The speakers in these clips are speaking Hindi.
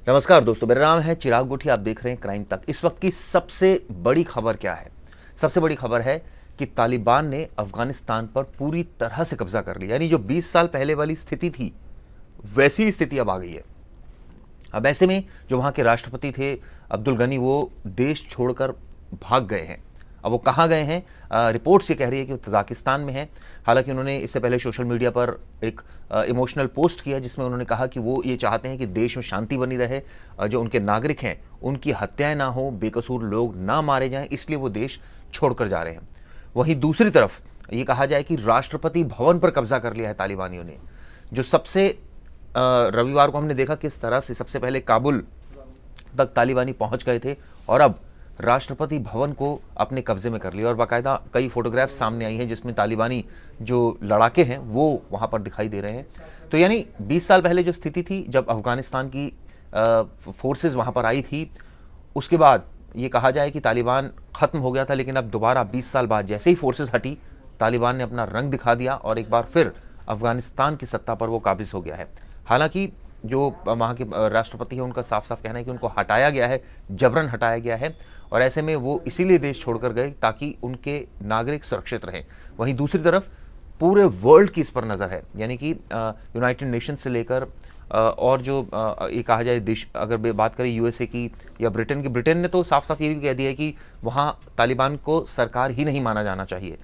नमस्कार दोस्तों, मेरा नाम है चिराग गुठी। आप देख रहे हैं क्राइम तक। इस वक्त की सबसे बड़ी खबर क्या है? सबसे बड़ी खबर है कि तालिबान ने अफगानिस्तान पर पूरी तरह से कब्जा कर लिया। यानी जो 20 साल पहले वाली स्थिति थी वैसी स्थिति अब आ गई है। अब ऐसे में जो वहां के राष्ट्रपति थे अब्दुल गनी, वो देश छोड़कर भाग गए हैं। अब वो कहाँ गए हैं? रिपोर्ट्स ये कह रही है कि वो तजाकिस्तान में हैं। हालांकि उन्होंने इससे पहले सोशल मीडिया पर एक इमोशनल पोस्ट किया जिसमें उन्होंने कहा कि वो ये चाहते हैं कि देश में शांति बनी रहे, जो उनके नागरिक हैं उनकी हत्याएं ना हो, बेकसूर लोग ना मारे जाएं, इसलिए वो देश छोड़कर जा रहे हैं। वहीं दूसरी तरफ ये कहा जाए कि राष्ट्रपति भवन पर कब्जा कर लिया है तालिबानियों ने। जो सबसे रविवार को हमने देखा किस तरह से सबसे पहले काबुल तक तालिबानी पहुंच गए थे और अब राष्ट्रपति भवन को अपने कब्जे में कर लिया। और बाकायदा कई फोटोग्राफ सामने आई हैं जिसमें तालिबानी जो लड़ाके हैं वो वहां पर दिखाई दे रहे हैं। तो यानी 20 साल पहले जो स्थिति थी जब अफगानिस्तान की फोर्सेस वहां पर आई थी, उसके बाद ये कहा जाए कि तालिबान खत्म हो गया था, लेकिन अब दोबारा 20 साल बाद जैसे ही फोर्सेस हटी, तालिबान ने अपना रंग दिखा दिया और एक बार फिर अफगानिस्तान की सत्ता पर वो काबिज हो गया है। हालांकि जो वहाँ के राष्ट्रपति हैं उनका साफ साफ कहना है कि उनको हटाया गया है, जबरन हटाया गया है, और ऐसे में वो इसीलिए देश छोड़कर गए ताकि उनके नागरिक सुरक्षित रहें। वहीं दूसरी तरफ पूरे वर्ल्ड की इस पर नज़र है। यानी कि यूनाइटेड नेशंस से लेकर और जो ये कहा जाए देश, अगर बात करें यूएसए की या ब्रिटेन की, ब्रिटेन ने तो साफ साफ ये भी कह दिया है कि वहाँ तालिबान को सरकार ही नहीं माना जाना चाहिए।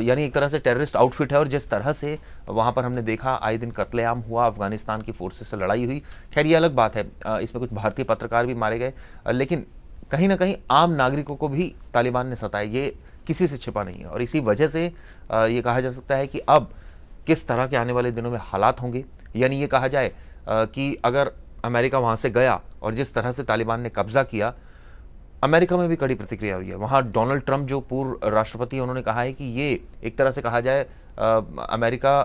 यानी एक तरह से टेररिस्ट आउटफिट है। और जिस तरह से वहाँ पर हमने देखा आए दिन कत्लेआम हुआ, अफगानिस्तान की फोर्सेस से लड़ाई हुई, खैर ये अलग बात है। इसमें कुछ भारतीय पत्रकार भी मारे गए, लेकिन कहीं ना कहीं आम नागरिकों को भी तालिबान ने सताया, ये किसी से छिपा नहीं है। और इसी वजह से ये कहा जा सकता है कि अब किस तरह के आने वाले दिनों में हालात होंगे। यानी ये कहा जाए कि अगर अमेरिका वहाँ से गया और जिस तरह से तालिबान ने कब्जा किया, अमेरिका में भी कड़ी प्रतिक्रिया हुई है। वहाँ डोनाल्ड ट्रंप जो पूर्व राष्ट्रपति हैं उन्होंने कहा है कि ये एक तरह से कहा जाए अमेरिका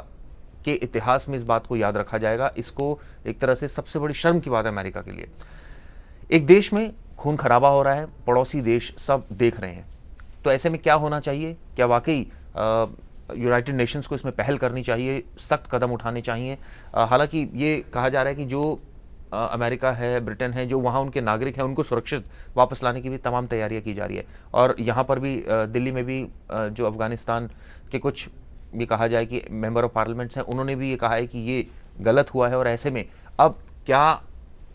के इतिहास में इस बात को याद रखा जाएगा। इसको एक तरह से सबसे बड़ी शर्म की बात है अमेरिका के लिए। एक देश में खून खराबा हो रहा है, पड़ोसी देश सब देख रहे हैं, तो ऐसे में क्या होना चाहिए? क्या वाकई यूनाइटेड नेशंस को इसमें पहल करनी चाहिए, सख्त कदम उठाने चाहिए? हालांकि ये कहा जा रहा है कि जो अमेरिका है, ब्रिटेन है, जो वहाँ उनके नागरिक हैं उनको सुरक्षित वापस लाने की भी तमाम तैयारियां की जा रही है। और यहाँ पर भी दिल्ली में भी जो अफगानिस्तान के कुछ ये कहा जाए कि मेंबर ऑफ पार्लियामेंट्स हैं, उन्होंने भी ये कहा है कि ये गलत हुआ है। और ऐसे में अब क्या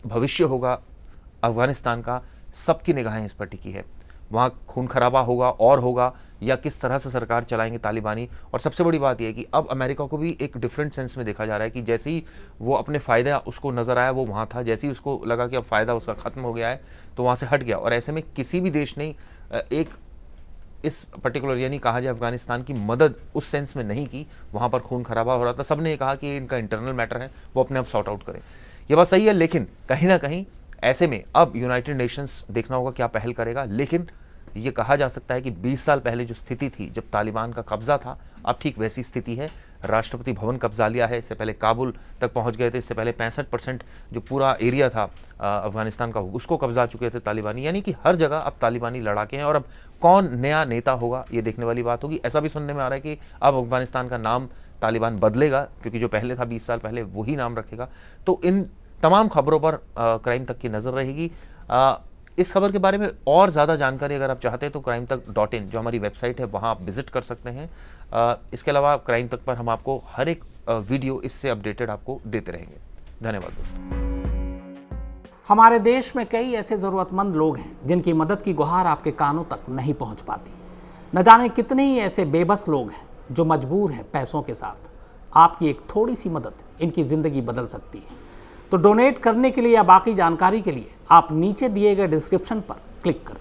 भविष्य होगा अफगानिस्तान का, सबकी निगाहें इस पर टिकी है। वहाँ खून खराबा होगा और होगा, या किस तरह से सरकार चलाएंगे तालिबानी। और सबसे बड़ी बात यह है कि अब अमेरिका को भी एक डिफरेंट सेंस में देखा जा रहा है कि जैसे ही वो अपने फ़ायदा उसको नज़र आया वो वहाँ था, जैसे ही उसको लगा कि अब फ़ायदा उसका ख़त्म हो गया है तो वहाँ से हट गया। और ऐसे में किसी भी देश ने एक इस पर्टिकुलर यानी कहा जाए अफगानिस्तान की मदद उस सेंस में नहीं की। वहाँ पर खून खराबा हो रहा था, सब ने कहा कि इनका इंटरनल मैटर है, वो अपने आप सॉर्ट आउट करें। ये बात सही है, लेकिन कहीं ना कहीं ऐसे में अब यूनाइटेड नेशंस देखना होगा क्या पहल करेगा। लेकिन ये कहा जा सकता है कि 20 साल पहले जो स्थिति थी जब तालिबान का कब्जा था, अब ठीक वैसी स्थिति है। राष्ट्रपति भवन कब्जा लिया है, इससे पहले काबुल तक पहुंच गए थे, इससे पहले 65% जो पूरा एरिया था अफगानिस्तान का उसको कब्जा चुके थे तालिबानी। यानी कि हर जगह अब तालिबानी लड़ाके हैं। और अब कौन नया नेता होगा ये देखने वाली बात होगी। ऐसा भी सुनने में आ रहा है कि अब अफगानिस्तान का नाम तालिबान बदलेगा, क्योंकि जो पहले था 20 साल पहले वही नाम रखेगा। तो इन तमाम खबरों पर क्राइम तक की नज़र रहेगी। इस खबर के बारे में और ज़्यादा जानकारी अगर आप चाहते हैं तो crimetak.in जो हमारी वेबसाइट है वहाँ आप विजिट कर सकते हैं। इसके अलावा क्राइम तक पर हम आपको हर एक वीडियो इससे अपडेटेड आपको देते रहेंगे। धन्यवाद दोस्तों। हमारे देश में कई ऐसे ज़रूरतमंद लोग हैं जिनकी मदद की गुहार आपके कानों तक नहीं पहुंच पाती। न जाने कितने ही ऐसे बेबस लोग हैं जो मजबूर हैं पैसों के साथ। आपकी एक थोड़ी सी मदद इनकी ज़िंदगी बदल सकती है। तो डोनेट करने के लिए या बाकी जानकारी के लिए आप नीचे दिए गए डिस्क्रिप्शन पर क्लिक करें।